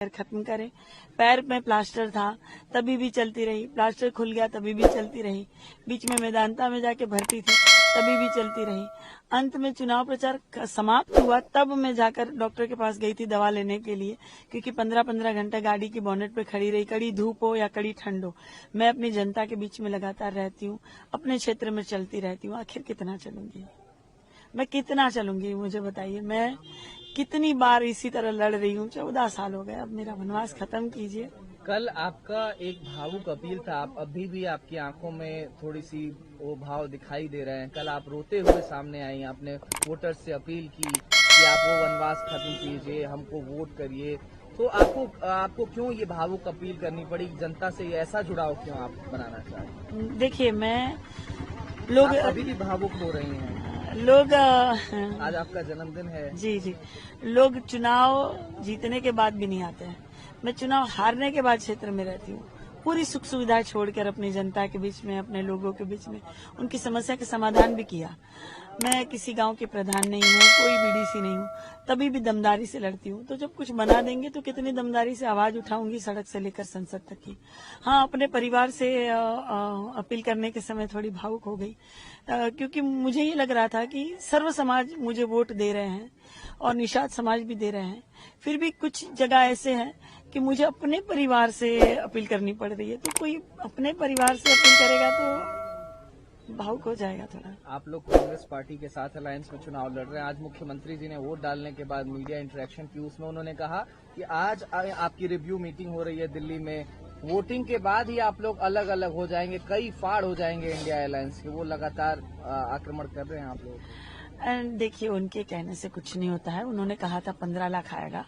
खत्म करें। पैर में प्लास्टर था तभी भी चलती रही, प्लास्टर खुल गया तभी भी चलती रही, बीच में मेदांता में जाके भर्ती थी तभी भी चलती रही। अंत में चुनाव प्रचार समाप्त हुआ तब मैं जाकर डॉक्टर के पास गई थी दवा लेने के लिए, क्योंकि 15-15 घंटा गाड़ी की बोनेट पे खड़ी रही, कड़ी धूप हो या कड़ी ठंड हो। मैं अपनी जनता के बीच में लगातार रहती हूँ, अपने क्षेत्र में चलती रहती हूँ। आखिर कितना चलूंगी मैं, कितना चलूंगी मुझे बताइए। मैं कितनी बार इसी तरह लड़ रही हूँ, 14 साल हो गए। अब मेरा वनवास खत्म कीजिए। कल आपका एक भावुक अपील था, आप अभी भी आपकी आंखों में थोड़ी सी वो भाव दिखाई दे रहे हैं। कल आप रोते हुए सामने आई, आपने वोटर्स से अपील की कि आप वो वनवास खत्म कीजिए, हमको वोट करिए। तो आपको क्यों ये भावुक अपील करनी पड़ी? जनता से ये ऐसा जुड़ाव क्यों आप बनाना चाहते हैं? देखिए, मैं लोग आप अभी भी भावुक हो रही हैं। लोग आज आपका जन्मदिन है। जी, लोग चुनाव जीतने के बाद भी नहीं आते हैं। मैं चुनाव हारने के बाद क्षेत्र में रहती हूँ, पूरी सुख सुविधाएं छोड़कर अपनी जनता के बीच में, अपने लोगों के बीच में उनकी समस्या के समाधान भी किया। मैं किसी गांव के प्रधान नहीं हूँ, कोई बीडीसी नहीं हूँ, तभी भी दमदारी से लड़ती हूँ। तो जब कुछ बना देंगे तो कितनी दमदारी से आवाज उठाऊंगी, सड़क से लेकर संसद तक की। हाँ, अपने परिवार से अपील करने के समय थोड़ी भावुक हो गई, क्योंकि मुझे ये लग रहा था कि सर्व समाज मुझे वोट दे रहे हैं और निषाद समाज भी दे रहे हैं, फिर भी कुछ जगह ऐसे हैं कि मुझे अपने परिवार से अपील करनी पड़ रही है। तो कोई अपने परिवार से अपील करेगा तो भावुक हो जाएगा थोड़ा। आप लोग कांग्रेस पार्टी के साथ अलायंस में चुनाव लड़ रहे हैं। आज मुख्यमंत्री जी ने वोट डालने के बाद मीडिया इंटरेक्शन की, उसमें उन्होंने कहा कि आज आपकी रिव्यू मीटिंग हो रही है दिल्ली में, वोटिंग के बाद ही आप लोग अलग अलग हो जाएंगे, कई फाड़ हो जाएंगे इंडिया अलायंस के। वो लगातार आक्रमण कर रहे हैं आप लोग। देखिए, उनके कहने से कुछ नहीं होता है। उन्होंने कहा था 15 लाख आएगा,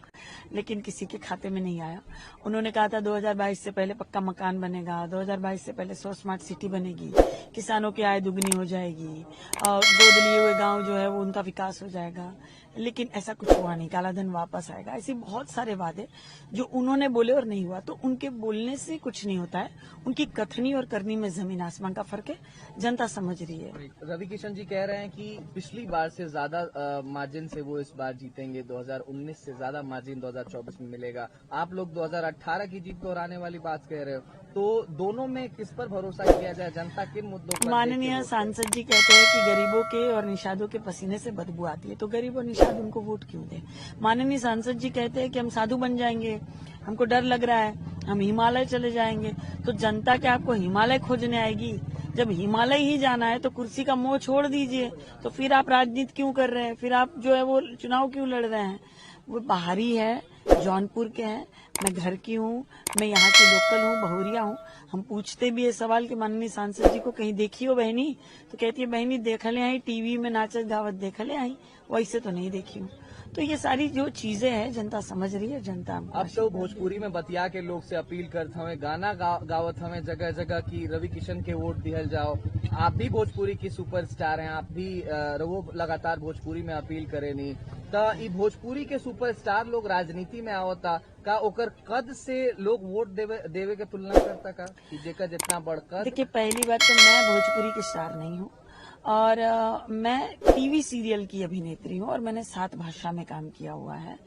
लेकिन किसी के खाते में नहीं आया। उन्होंने कहा था 2022 से पहले पक्का मकान बनेगा, 2022 से पहले 100 स्मार्ट सिटी बनेगी, किसानों की आय दुगनी हो जाएगी, और गोद लिए हुए गांव जो है वो उनका विकास हो जाएगा। लेकिन ऐसा कुछ हुआ नहीं, काला धन वापस आएगा। ऐसे बहुत सारे वादे जो उन्होंने बोले और नहीं हुआ। तो उनके बोलने से कुछ नहीं होता है, उनकी कथनी और करनी में जमीन आसमान का फर्क है। जनता समझ रही है। रवि किशन जी कह रहे हैं कि पिछली बार से ज्यादा मार्जिन से वो इस बार जीतेंगे, 2019 से ज्यादा मार्जिन 2024 में मिलेगा। आप लोग 2018 की जीत दोहराने वाली बात कह रहे हो, तो दोनों में किस पर भरोसा किया जाए? जनता किन मुद्दों पर? माननीय सांसद जी कहते हैं कि गरीबों के और निषादों के पसीने से बदबू आती है, तो गरीब और निषाद उनको वोट क्यों दे? माननीय सांसद जी कहते हैं कि हम साधु बन जाएंगे, हमको डर लग रहा है, हम हिमालय चले जाएंगे। तो जनता क्या आपको हिमालय खोजने आएगी? जब हिमालय ही जाना है तो कुर्सी का मोह छोड़ दीजिए। तो फिर आप राजनीति क्यों कर रहे हैं? फिर आप जो है वो चुनाव क्यों लड़ रहे हैं? वो बाहरी है, जौनपुर के हैं, मैं घर की हूँ, मैं यहाँ की लोकल हूँ, बहुरिया हूँ। हम पूछते भी है सवाल कि माननीय सांसद जी को कहीं देखी हो बहनी? तो कहती है बहनी देखले आई, टीवी में नाचत गावत देखले आई, वैसे तो नहीं देखी हूँ। तो ये सारी जो चीजें हैं जनता समझ रही है। जनता अब तो भोजपुरी में बतिया के लोग से अपील करते हमें, गाना गावत हमें जगह जगह की रवि किशन के वोट दिहल जाओ। आप भी भोजपुरी की सुपरस्टार हैं, आप भी वो लगातार भोजपुरी में अपील करे नहीं तो ई भोजपुरी के सुपरस्टार लोग राजनीति में आवता का ओकर कद से लोग वोट देवे के तुलना करता का कि जेकर जितना बड़ कद? देखिए, पहली बात तो मैं भोजपुरी की स्टार नहीं हूँ, और मैं टीवी सीरियल की अभिनेत्री हूँ, और मैंने 7 भाषा में काम किया हुआ है।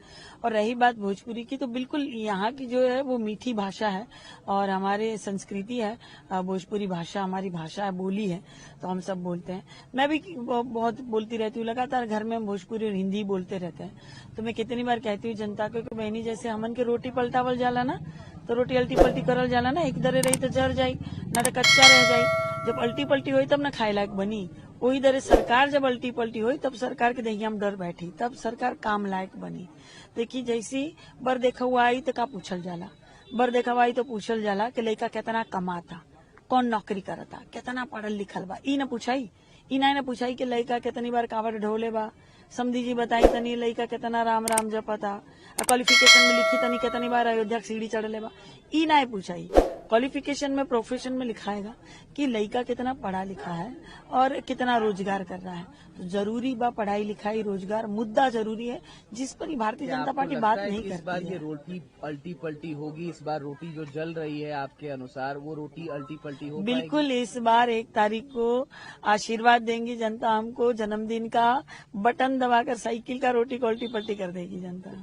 और रही बात भोजपुरी की, तो बिल्कुल यहाँ की जो है वो मीठी भाषा है और हमारे संस्कृति है। भोजपुरी भाषा हमारी भाषा है, बोली है, तो हम सब बोलते हैं। मैं भी बहुत बोलती रहती हूँ, लगातार घर में भोजपुरी और हिंदी बोलते रहते हैं। तो मैं कितनी बार कहती हूँ जनता को कि बहनी, जैसे हमन के रोटी पलटावल जाला ना, तो रोटी अल्टी पल्टी करल जाला ना, एक दरे रही तो जर जाई, ना तो कच्चा रह जाई। जब अल्टी पल्टी हुई तब ना खाए लायक बनी। वही दरे सरकार जब अल्टी पल्टी हुई तब सरकार के दहिया में डर बैठी, तब सरकार काम लायक बनी। देखिए, जैसी बर देखा हुआ आई तो का पूछल जाला, बर देखा हुआ आई तो पूछल जाला कि लड़का कितना कमाता, कौन नौकरी करता, कितना पढ़ल लिखल बा। ई न पूछाई, ई ना पूछाई कि लड़का कितनी बार कावड़ ढोले बा, समझी जी बताई तनी लड़का कितना राम राम जपता, क्वालिफिकेशन में लिखी तनी कितनी बार अयोध्या सीढ़ी चढ़ले बा। ई ना पूछाई। क्वालिफिकेशन में, प्रोफेशन में लिखाएगा कि लड़का कितना पढ़ा लिखा है और कितना रोजगार कर रहा है। तो जरूरी बा पढ़ाई लिखाई, रोजगार, मुद्दा जरूरी है, जिस पर भारतीय जनता पार्टी बात नहीं करती है। इस बार ये रोटी अल्टी पल्टी होगी? इस बार रोटी जो जल रही है आपके अनुसार वो रोटी अल्टी पल्टी हो पाएगी? बिल्कुल, इस बार 1 तारीख को आशीर्वाद देंगी जनता हमको, जन्मदिन का बटन दबाकर साइकिल का रोटी को उल्टी पल्टी कर देगी जनता।